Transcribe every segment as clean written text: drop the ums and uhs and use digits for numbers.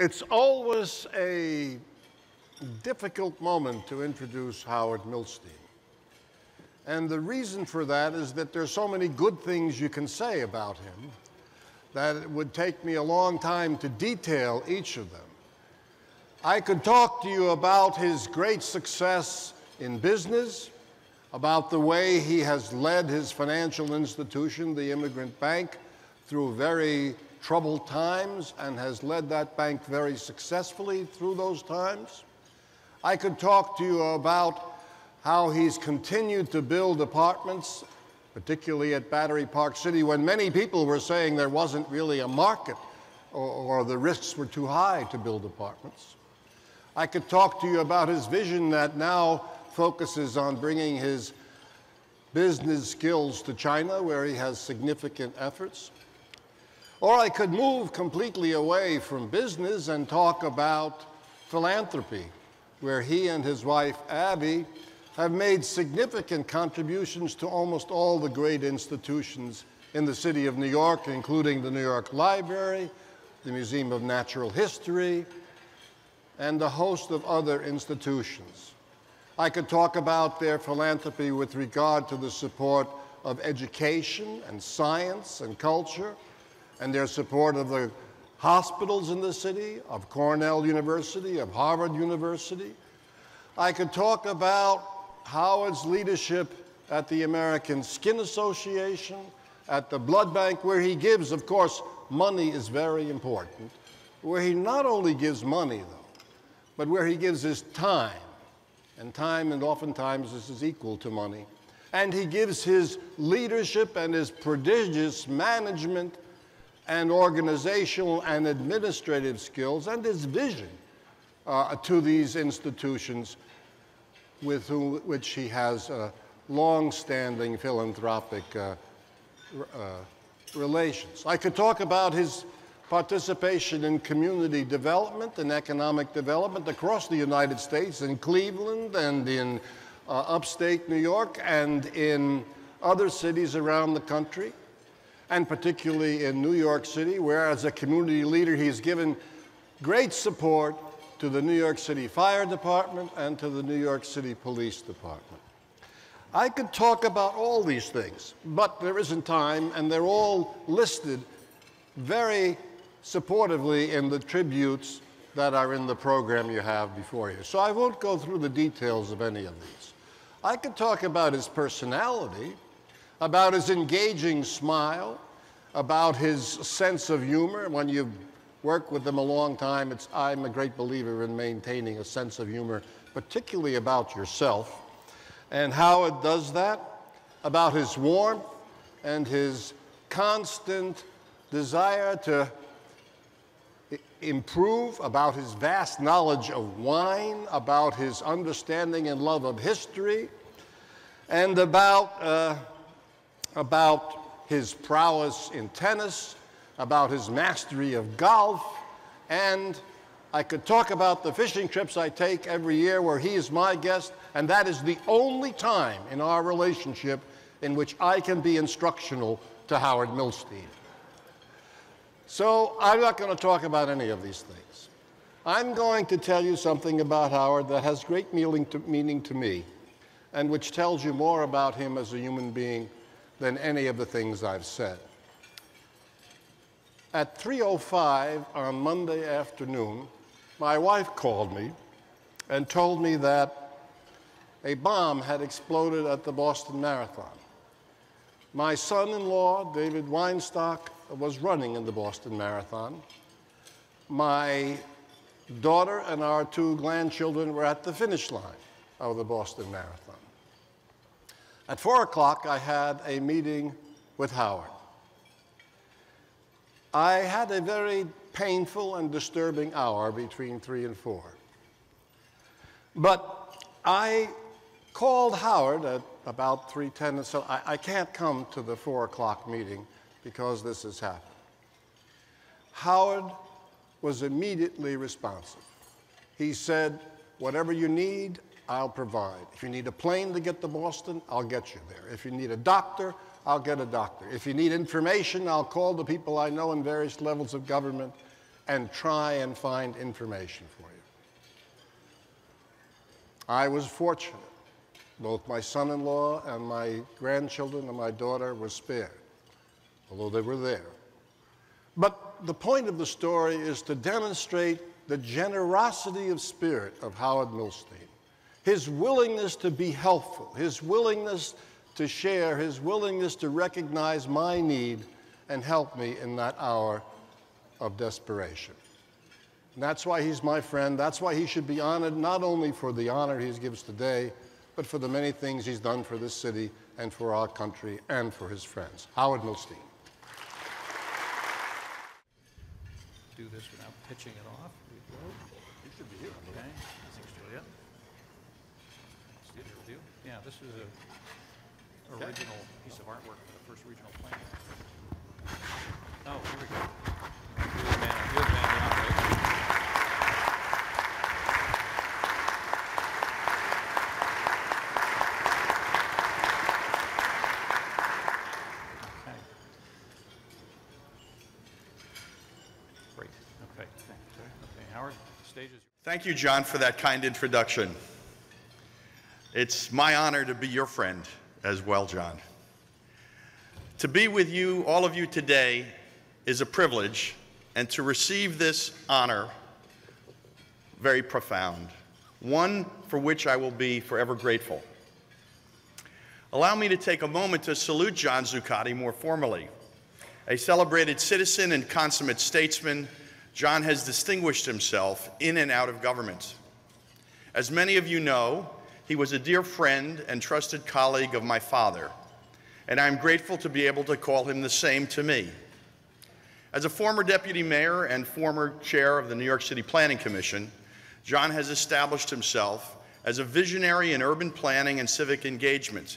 It's always a difficult moment to introduce Howard Milstein. And the reason for that is that there's so many good things you can say about him that it would take me a long time to detail each of them. I could talk to you about his great success in business, about the way he has led his financial institution, the Immigrant Bank, through very troubled times and has led that bank very successfully through those times. I could talk to you about how he's continued to build apartments, particularly at Battery Park City, when many people were saying there wasn't really a market or the risks were too high to build apartments. I could talk to you about his vision that now focuses on bringing his business skills to China, where he has significant efforts. Or I could move completely away from business and talk about philanthropy, where he and his wife, Abby, have made significant contributions to almost all the great institutions in the city of New York, including the New York Library, the Museum of Natural History, and a host of other institutions. I could talk about their philanthropy with regard to the support of education and science and culture, and their support of the hospitals in the city, of Cornell University, of Harvard University. I could talk about Howard's leadership at the American Skin Association, at the blood bank, where he gives, of course, money is very important, where he not only gives money, though, but where he gives his time, and time, and oftentimes this is equal to money, and he gives his leadership and his prodigious management and organizational and administrative skills and his vision to these institutions with which he has long-standing philanthropic relations. I could talk about his participation in community development and economic development across the United States, in Cleveland and in upstate New York and in other cities around the country, and particularly in New York City, where as a community leader he's given great support to the New York City Fire Department and to the New York City Police Department. I could talk about all these things, but there isn't time, and they're all listed very supportively in the tributes that are in the program you have before you. So I won't go through the details of any of these. I could talk about his personality, about his engaging smile, about his sense of humor. When you work with him a long time, I'm a great believer in maintaining a sense of humor, particularly about yourself, and how it does that, about his warmth and his constant desire to improve, about his vast knowledge of wine, about his understanding and love of history, and about his prowess in tennis, about his mastery of golf, and I could talk about the fishing trips I take every year where he is my guest, and that is the only time in our relationship in which I can be instructional to Howard Milstein. So I'm not going to talk about any of these things. I'm going to tell you something about Howard that has great meaning to me, and which tells you more about him as a human being than any of the things I've said. At 3:05 on Monday afternoon, my wife called me and told me that a bomb had exploded at the Boston Marathon. My son-in-law, David Weinstock, was running in the Boston Marathon. My daughter and our two grandchildren were at the finish line of the Boston Marathon. At 4 o'clock, I had a meeting with Howard. I had a very painful and disturbing hour between 3 and 4. But I called Howard at about 3:10 and said, I can't come to the 4 o'clock meeting because this has happened. Howard was immediately responsive. He said, whatever you need, I'll provide. If you need a plane to get to Boston, I'll get you there. If you need a doctor, I'll get a doctor. If you need information, I'll call the people I know in various levels of government, and try and find information for you. I was fortunate. Both my son-in-law and my grandchildren and my daughter were spared, although they were there. But the point of the story is to demonstrate the generosity of spirit of Howard Milstein, his willingness to be helpful, his willingness to share, his willingness to recognize my need and help me in that hour of desperation. And that's why he's my friend. That's why he should be honored, not only for the honor he gives today, but for the many things he's done for this city and for our country and for his friends. Howard Milstein. Do this without pitching it off. You should be here. Okay. Thanks, Julia. See the review? Yeah, this is an original piece of artwork for the first regional plan. Oh, here we go. You're the man behind it. Okay. Great. Okay. Okay, Howard, the stage is yours. Thank you, John, for that kind introduction. It's my honor to be your friend as well, John. To be with you, all of you today, is a privilege, and to receive this honor, very profound, one for which I will be forever grateful. Allow me to take a moment to salute John Zuccotti more formally. A celebrated citizen and consummate statesman, John has distinguished himself in and out of government. As many of you know, he was a dear friend and trusted colleague of my father, and I'm grateful to be able to call him the same to me. As a former deputy mayor and former chair of the New York City Planning Commission, John has established himself as a visionary in urban planning and civic engagement,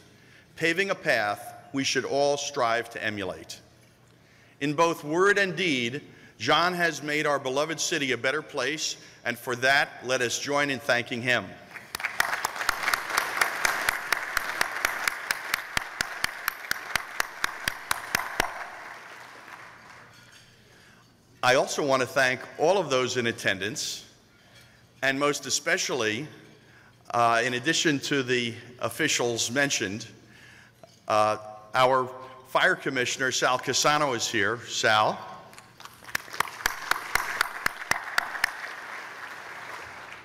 paving a path we should all strive to emulate. In both word and deed, John has made our beloved city a better place, and for that, let us join in thanking him. I also want to thank all of those in attendance, and most especially, in addition to the officials mentioned, our Fire Commissioner, Sal Cassano, is here. Sal.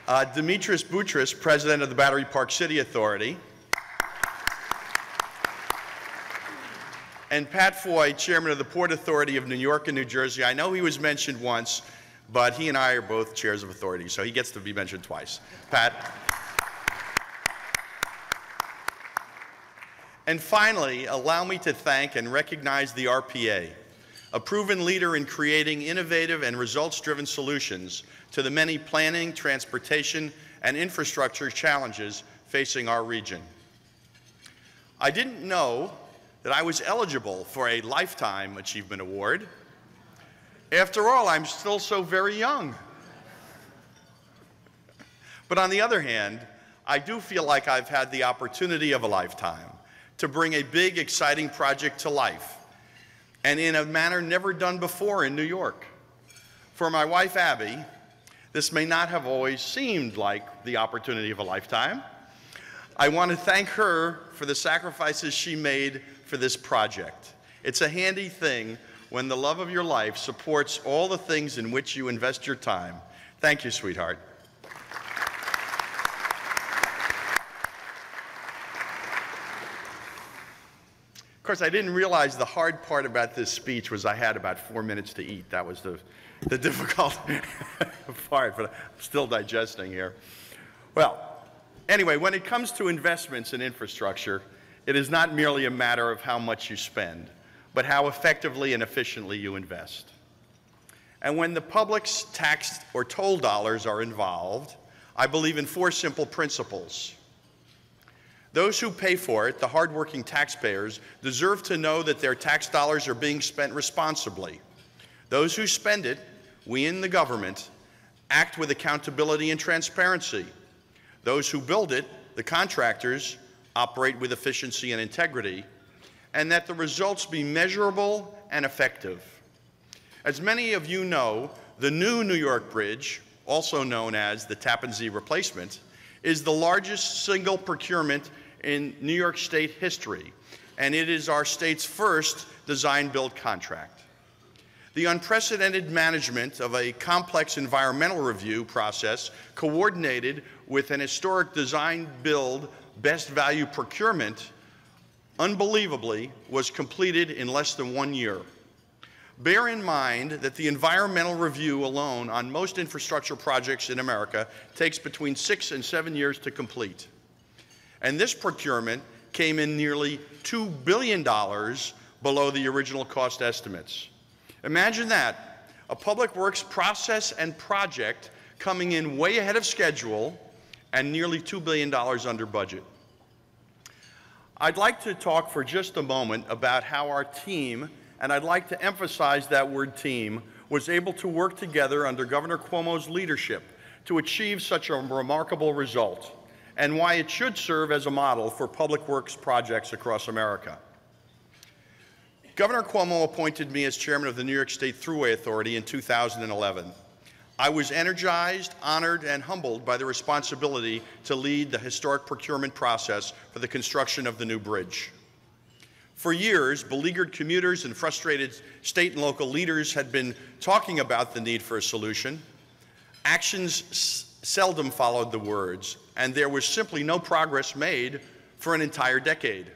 Dimitris Boutros, President of the Battery Park City Authority. And Pat Foy, Chairman of the Port Authority of New York and New Jersey. I know he was mentioned once, but he and I are both chairs of authority, so he gets to be mentioned twice. Pat. And finally, allow me to thank and recognize the RPA, a proven leader in creating innovative and results-driven solutions to the many planning, transportation, and infrastructure challenges facing our region. I didn't know that I was eligible for a Lifetime Achievement Award. After all, I'm still so very young. But on the other hand, I do feel like I've had the opportunity of a lifetime to bring a big, exciting project to life, and in a manner never done before in New York. For my wife, Abby, this may not have always seemed like the opportunity of a lifetime. I want to thank her for the sacrifices she made for this project. It's a handy thing when the love of your life supports all the things in which you invest your time. Thank you, sweetheart. Of course, I didn't realize the hard part about this speech was I had about 4 minutes to eat. That was the difficult part, but I'm still digesting here. Well, anyway, when it comes to investments in infrastructure, it is not merely a matter of how much you spend, but how effectively and efficiently you invest. And when the public's tax or toll dollars are involved, I believe in 4 simple principles. Those who pay for it, the hardworking taxpayers, deserve to know that their tax dollars are being spent responsibly. Those who spend it, we in the government, act with accountability and transparency. Those who build it, the contractors, operate with efficiency and integrity, and that the results be measurable and effective. As many of you know, The new New York Bridge, also known as the Tappan Zee replacement, is the largest single procurement in New York State history, and it is our state's first design-build contract. The unprecedented management of a complex environmental review process coordinated with an historic design-build best value procurement, unbelievably, was completed in less than 1 year. Bear in mind that the environmental review alone on most infrastructure projects in America takes between 6 and 7 years to complete. And this procurement came in nearly $2 billion below the original cost estimates. Imagine that, a public works process and project coming in way ahead of schedule and nearly $2 billion under budget. I'd like to talk for just a moment about how our team, and I'd like to emphasize that word team, was able to work together under Governor Cuomo's leadership to achieve such a remarkable result, and why it should serve as a model for public works projects across America. Governor Cuomo appointed me as chairman of the New York State Thruway Authority in 2011. I was energized, honored, and humbled by the responsibility to lead the historic procurement process for the construction of the new bridge. For years, beleaguered commuters and frustrated state and local leaders had been talking about the need for a solution. Actions seldom followed the words, and there was simply no progress made for an entire decade.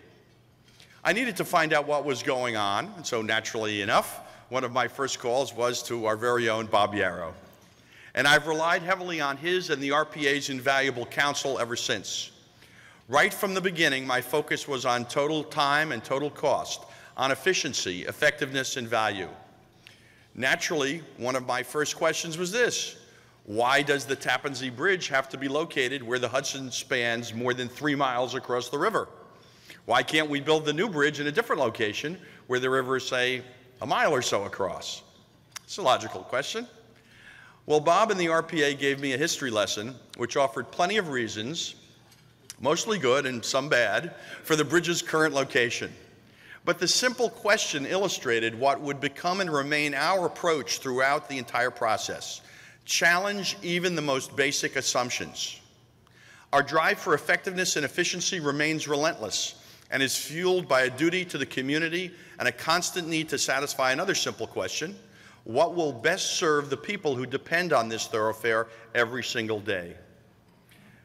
I needed to find out what was going on, and so naturally enough, one of my first calls was to our very own Bob Yarrow. And I've relied heavily on his and the RPA's invaluable counsel ever since. Right from the beginning, my focus was on total time and total cost, on efficiency, effectiveness, and value. Naturally, one of my first questions was this: why does the Tappan Zee Bridge have to be located where the Hudson spans more than 3 miles across the river? Why can't we build the new bridge in a different location where the river is, say, a mile or so across? It's a logical question. Well, Bob and the RPA gave me a history lesson which offered plenty of reasons, mostly good and some bad, for the bridge's current location. But the simple question illustrated what would become and remain our approach throughout the entire process: challenge even the most basic assumptions. Our drive for effectiveness and efficiency remains relentless and is fueled by a duty to the community and a constant need to satisfy another simple question: what will best serve the people who depend on this thoroughfare every single day?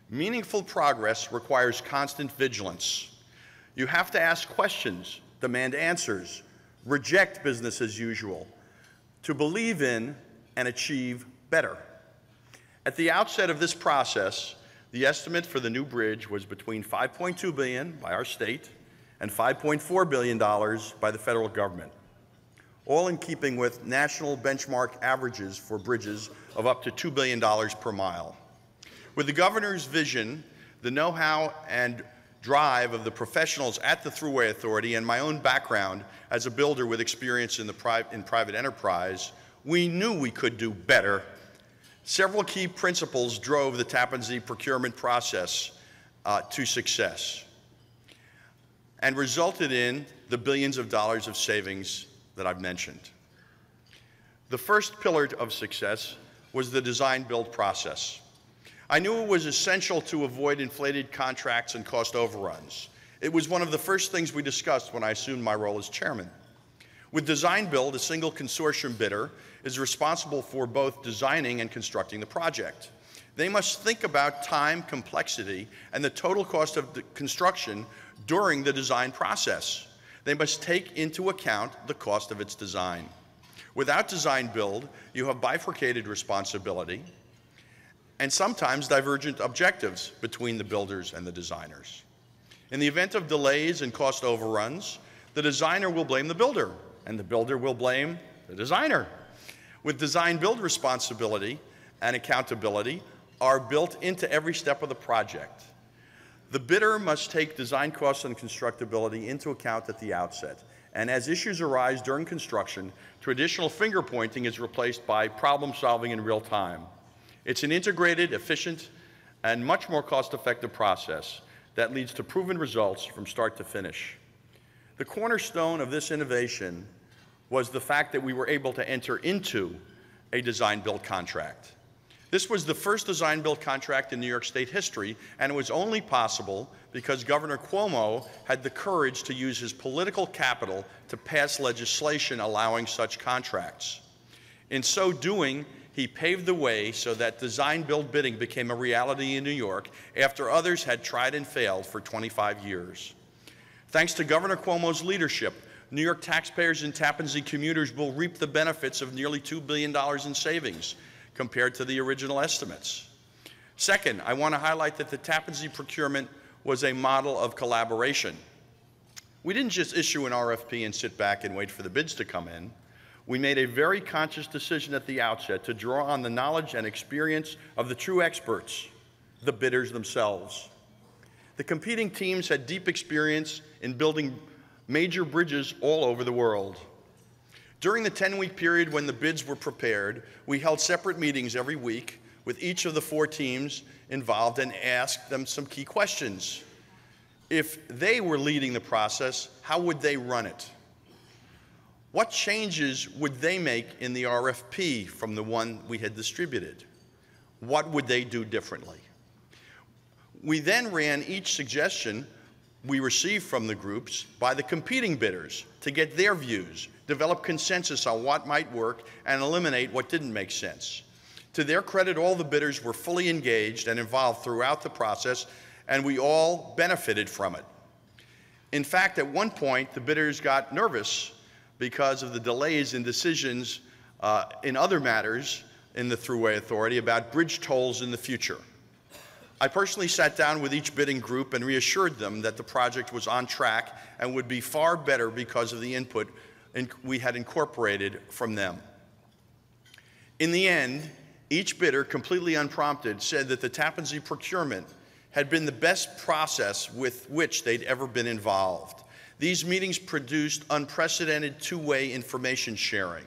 Meaningful progress requires constant vigilance. You have to ask questions, demand answers, reject business as usual, to believe in and achieve better. At the outset of this process, the estimate for the new bridge was between $5.2 billion by our state and $5.4 billion by the federal government, all in keeping with national benchmark averages for bridges of up to $2 billion per mile. With the governor's vision, the know-how and drive of the professionals at the Thruway Authority, and my own background as a builder with experience in private enterprise, we knew we could do better. Several key principles drove the Tappan Zee procurement process to success and resulted in the billions of dollars of savings that I've mentioned. The first pillar of success was the design-build process. I knew it was essential to avoid inflated contracts and cost overruns. It was one of the first things we discussed when I assumed my role as chairman. With design-build, a single consortium bidder is responsible for both designing and constructing the project. They must think about time, complexity, and the total cost of the construction during the design process. They must take into account the cost of its design. Without design-build, you have bifurcated responsibility and sometimes divergent objectives between the builders and the designers. In the event of delays and cost overruns, the designer will blame the builder, and the builder will blame the designer. With design-build responsibility and accountability are built into every step of the project. The bidder must take design costs and constructability into account at the outset, and as issues arise during construction, traditional finger pointing is replaced by problem solving in real time. It's an integrated, efficient, and much more cost-effective process that leads to proven results from start to finish. The cornerstone of this innovation was the fact that we were able to enter into a design-build contract. This was the first design-build contract in New York State history, and it was only possible because Governor Cuomo had the courage to use his political capital to pass legislation allowing such contracts. In so doing, he paved the way so that design-build bidding became a reality in New York after others had tried and failed for 25 years. Thanks to Governor Cuomo's leadership, New York taxpayers and Tappan Zee commuters will reap the benefits of nearly $2 billion in savings compared to the original estimates. Second, I want to highlight that the Tappan Zee procurement was a model of collaboration. We didn't just issue an RFP and sit back and wait for the bids to come in. We made a very conscious decision at the outset to draw on the knowledge and experience of the true experts, the bidders themselves. The competing teams had deep experience in building major bridges all over the world. During the 10-week period when the bids were prepared, we held separate meetings every week with each of the 4 teams involved and asked them some key questions. If they were leading the process, how would they run it? What changes would they make in the RFP from the one we had distributed? What would they do differently? We then ran each suggestion we received from the groups by the competing bidders to get their views, develop consensus on what might work, and eliminate what didn't make sense. To their credit, all the bidders were fully engaged and involved throughout the process, and we all benefited from it. In fact, at one point, the bidders got nervous because of the delays in decisions in other matters in the Thruway Authority about bridge tolls in the future. I personally sat down with each bidding group and reassured them that the project was on track and would be far better because of the input we had incorporated from them. In the end, each bidder, completely unprompted, said that the Tappan Zee procurement had been the best process with which they'd ever been involved. These meetings produced unprecedented two-way information sharing.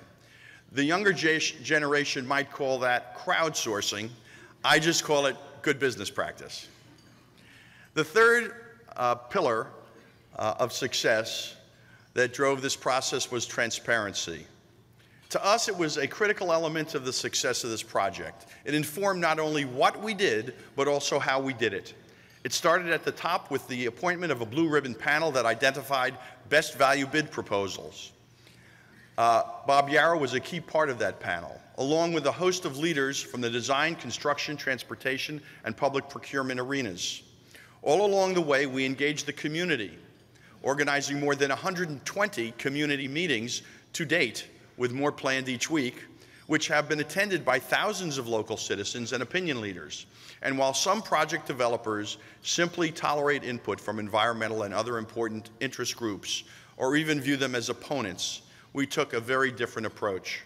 The younger generation might call that crowdsourcing. I just call it good business practice. The third pillar of success that drove this process was transparency. To us, it was a critical element of the success of this project. It informed not only what we did, but also how we did it. It started at the top with the appointment of a blue ribbon panel that identified best value bid proposals. Bob Yarrow was a key part of that panel, along with a host of leaders from the design, construction, transportation, and public procurement arenas. All along the way, we engaged the community, organizing more than 120 community meetings to date, with more planned each week, which have been attended by thousands of local citizens and opinion leaders. And while some project developers simply tolerate input from environmental and other important interest groups, or even view them as opponents, we took a very different approach.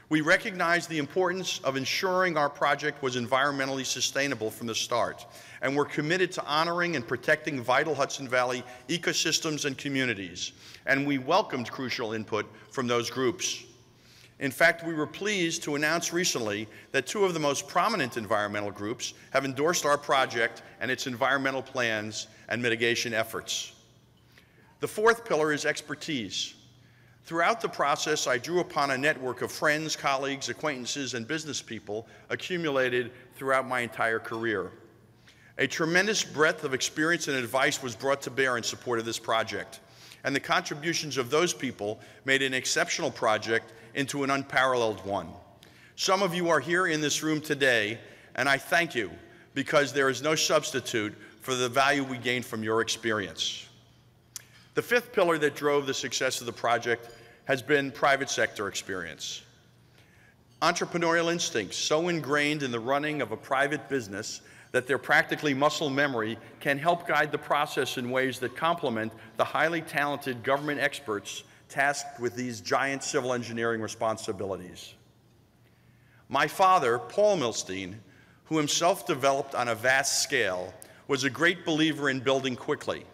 We recognized the importance of ensuring our project was environmentally sustainable from the start, and we're committed to honoring and protecting vital Hudson Valley ecosystems and communities, and we welcomed crucial input from those groups. In fact, we were pleased to announce recently that 2 of the most prominent environmental groups have endorsed our project and its environmental plans and mitigation efforts. The fourth pillar is expertise. Throughout the process, I drew upon a network of friends, colleagues, acquaintances, and business people accumulated throughout my entire career. A tremendous breadth of experience and advice was brought to bear in support of this project, and the contributions of those people made an exceptional project into an unparalleled one. Some of you are here in this room today, and I thank you because there is no substitute for the value we gained from your experience. The fifth pillar that drove the success of the project has been private sector experience. Entrepreneurial instincts so ingrained in the running of a private business that their practically muscle memory can help guide the process in ways that complement the highly talented government experts tasked with these giant civil engineering responsibilities. My father, Paul Milstein, who himself developed on a vast scale, was a great believer in building quickly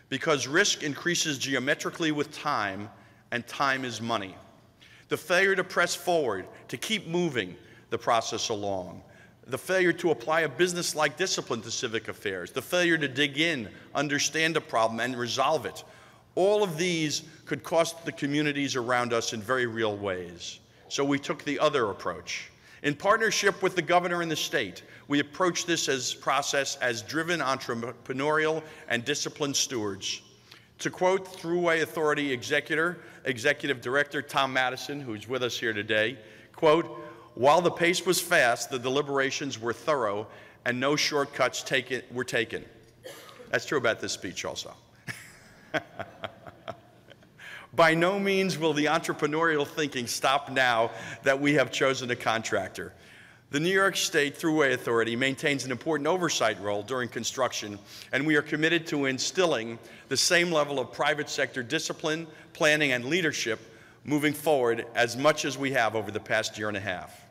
because risk increases geometrically with time, and time is money. The failure to press forward, to keep moving the process along, the failure to apply a business-like discipline to civic affairs, the failure to dig in, understand a problem, and resolve it, all of these could cost the communities around us in very real ways. so we took the other approach. In partnership with the governor and the state, we approached this process as driven entrepreneurial and disciplined stewards. To quote Thruway Authority Executive Director Tom Madison, who's with us here today, quote, "While the pace was fast, the deliberations were thorough and no shortcuts were taken." That's true about this speech also. By no means will the entrepreneurial thinking stop now that we have chosen a contractor. The New York State Thruway Authority maintains an important oversight role during construction, and we are committed to instilling the same level of private sector discipline, planning, and leadership moving forward as much as we have over the past year and a half.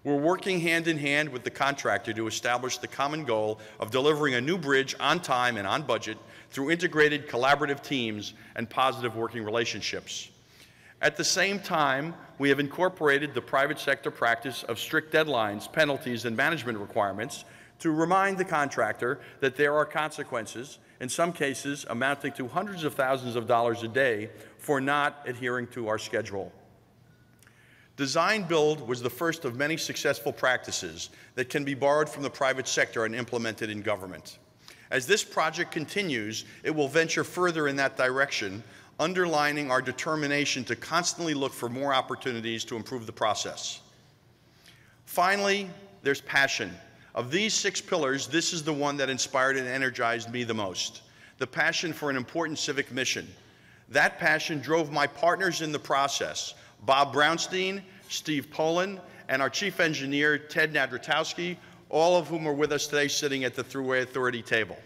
We're working hand in hand with the contractor to establish the common goal of delivering a new bridge on time and on budget through integrated collaborative teams and positive working relationships. At the same time, we have incorporated the private sector practice of strict deadlines, penalties, and management requirements to remind the contractor that there are consequences, in some cases amounting to hundreds of thousands of dollars a day, for not adhering to our schedule. Design build was the first of many successful practices that can be borrowed from the private sector and implemented in government. As this project continues, it will venture further in that direction, underlining our determination to constantly look for more opportunities to improve the process. Finally, there's passion. Of these 6 pillars, this is the one that inspired and energized me the most: the passion for an important civic mission. That passion drove my partners in the process, Bob Brownstein, Steve Poland, and our chief engineer, Ted Nadratowski, all of whom are with us today sitting at the Thruway Authority table.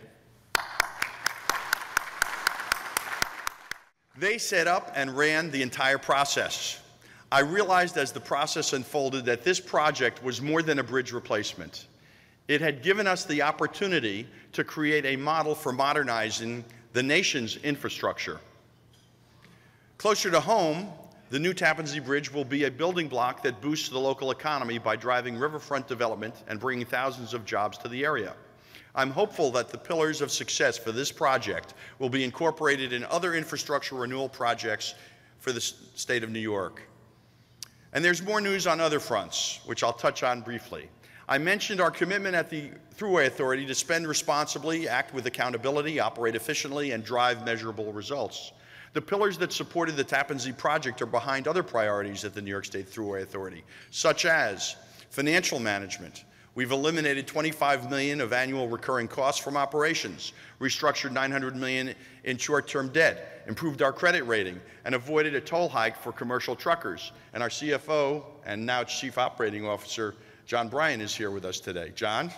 They set up and ran the entire process. I realized as the process unfolded that this project was more than a bridge replacement. It had given us the opportunity to create a model for modernizing the nation's infrastructure. Closer to home, the new Tappan Zee Bridge will be a building block that boosts the local economy by driving riverfront development and bringing thousands of jobs to the area. I'm hopeful that the pillars of success for this project will be incorporated in other infrastructure renewal projects for the state of New York. And there's more news on other fronts, which I'll touch on briefly. I mentioned our commitment at the Thruway Authority to spend responsibly, act with accountability, operate efficiently, and drive measurable results. The pillars that supported the Tappan Zee project are behind other priorities at the New York State Thruway Authority, such as financial management. We've eliminated $25 million of annual recurring costs from operations, restructured $900 million in short-term debt, improved our credit rating, and avoided a toll hike for commercial truckers. And our CFO and now Chief Operating Officer, John Bryan, is here with us today. John?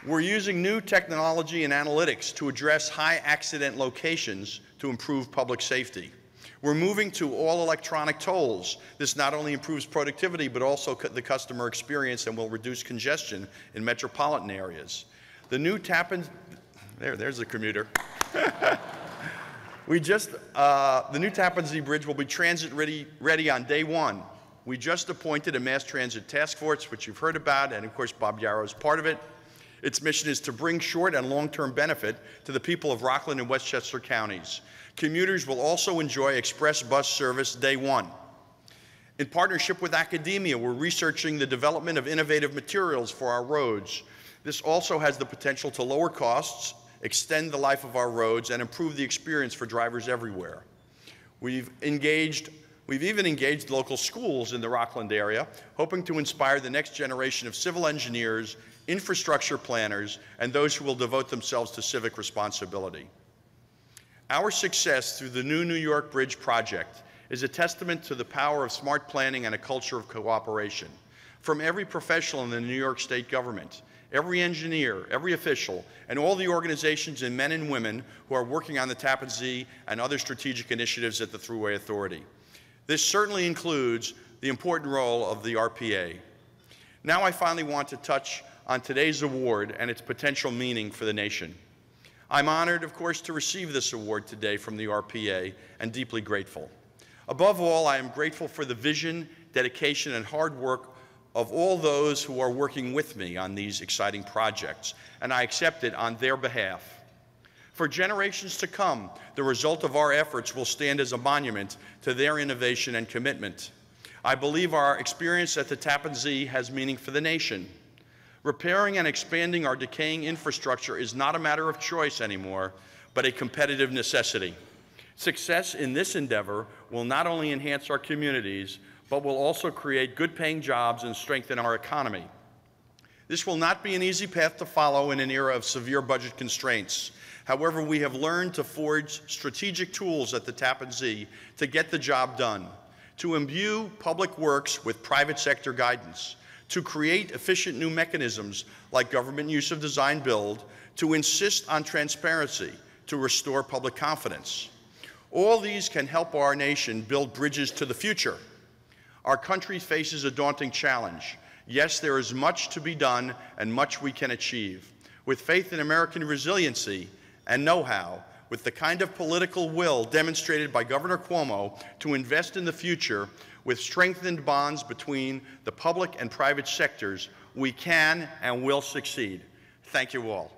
We're using new technology and analytics to address high accident locations to improve public safety. We're moving to all electronic tolls. This not only improves productivity, but also the customer experience and will reduce congestion in metropolitan areas. The new there's the commuter. The new Tappan Zee Bridge will be transit ready on day 1. We just appointed a mass transit task force, which you've heard about, and of course Bob Yarrow is part of it. Its mission is to bring short and long-term benefit to the people of Rockland and Westchester counties. Commuters will also enjoy express bus service day 1. In partnership with academia, we're researching the development of innovative materials for our roads. This also has the potential to lower costs, extend the life of our roads, and improve the experience for drivers everywhere. We've even engaged local schools in the Rockland area, hoping to inspire the next generation of civil engineers, infrastructure planners, and those who will devote themselves to civic responsibility. Our success through the new New York Bridge project is a testament to the power of smart planning and a culture of cooperation. From every professional in the New York State government, every engineer, every official, and all the organizations and men and women who are working on the Tappan Zee and other strategic initiatives at the Thruway Authority. This certainly includes the important role of the RPA. Now I finally want to touch on today's award and its potential meaning for the nation. I'm honored, of course, to receive this award today from the RPA and deeply grateful. Above all, I am grateful for the vision, dedication, and hard work of all those who are working with me on these exciting projects, and I accept it on their behalf. For generations to come, the result of our efforts will stand as a monument to their innovation and commitment. I believe our experience at the Tappan Zee has meaning for the nation. Repairing and expanding our decaying infrastructure is not a matter of choice anymore, but a competitive necessity. Success in this endeavor will not only enhance our communities, but will also create good-paying jobs and strengthen our economy. This will not be an easy path to follow in an era of severe budget constraints. However, we have learned to forge strategic tools at the Tappan Zee to get the job done, to imbue public works with private sector guidance, to create efficient new mechanisms like government use of design-build, to insist on transparency, to restore public confidence. All these can help our nation build bridges to the future. Our country faces a daunting challenge. Yes, there is much to be done and much we can achieve. With faith in American resiliency and know-how, with the kind of political will demonstrated by Governor Cuomo to invest in the future, with strengthened bonds between the public and private sectors, we can and will succeed. Thank you all.